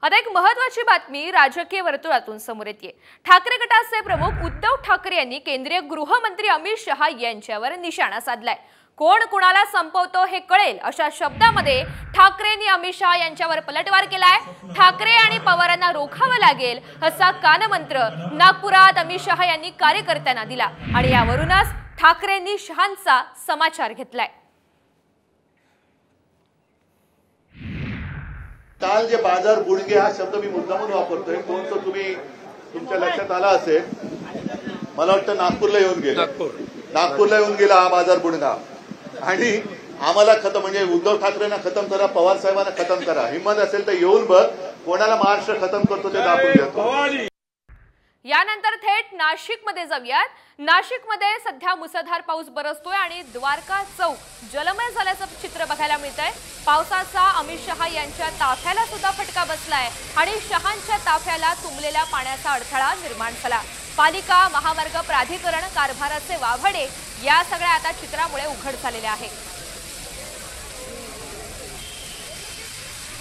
आता एक महत्त्वाची बातमी राजकीय वर्तुळातून समोर येते। ठाकरे गटाचे प्रमुख उद्धव ठाकरे यांनी केंद्रीय गृहमंत्री अमित शहा यांच्यावर निशाणा साधलाय। कोण कुणाला संपवतो हे कळेल अशा शब्दांमध्ये ठाकरेंनी अमित शहा यांच्यावर पलटवार केलाय। ठाकरे आणि पवारांना रोखावं लागेल असा कानमंत्र नागपुरात अमित शहा यांनी कार्यकर्त्यांना दिला आणि यावरूनच ठाकरेंनी शहांचा समाचार घेतलाय। काल जे बाजार बुडगे हा शब्द मी मुद्दामून वापरतोय, कोणतं तुम्ही तुमच्या लक्षात आला असेल, मला वाटतं नागपूरला येऊन गेला हा बाजार बुडगा आणि आम्हाला खतम म्हणजे उद्धव ठाकरेंना खतम करा, पवार साहेबांना खतम करा। हिम्मत असेल तर येऊन बघ, कोणाला महाराष्ट्र खतम करतो ते दाखवून देतो। यानंतर थेट नाशिकमध्ये जाऊयात। नाशिकमध्ये सध्या मुसळधार पाऊस बरसतोय आणि द्वारका चौक जलमय झाल्याचं चित्र बघायला मिळतंय। पावसाचा अमित शहा यांच्या ताफ्याला सुद्धा फटका बसलाय आणि शहांच्या ताफ्याला तुंबलेल्या पाण्याचा अडथळा निर्माण झाला। पालिका, महामार्ग प्राधिकरण कारभाराचे वाभडे या सगळ्या आता चित्रामुळे उघड झालेले आहे।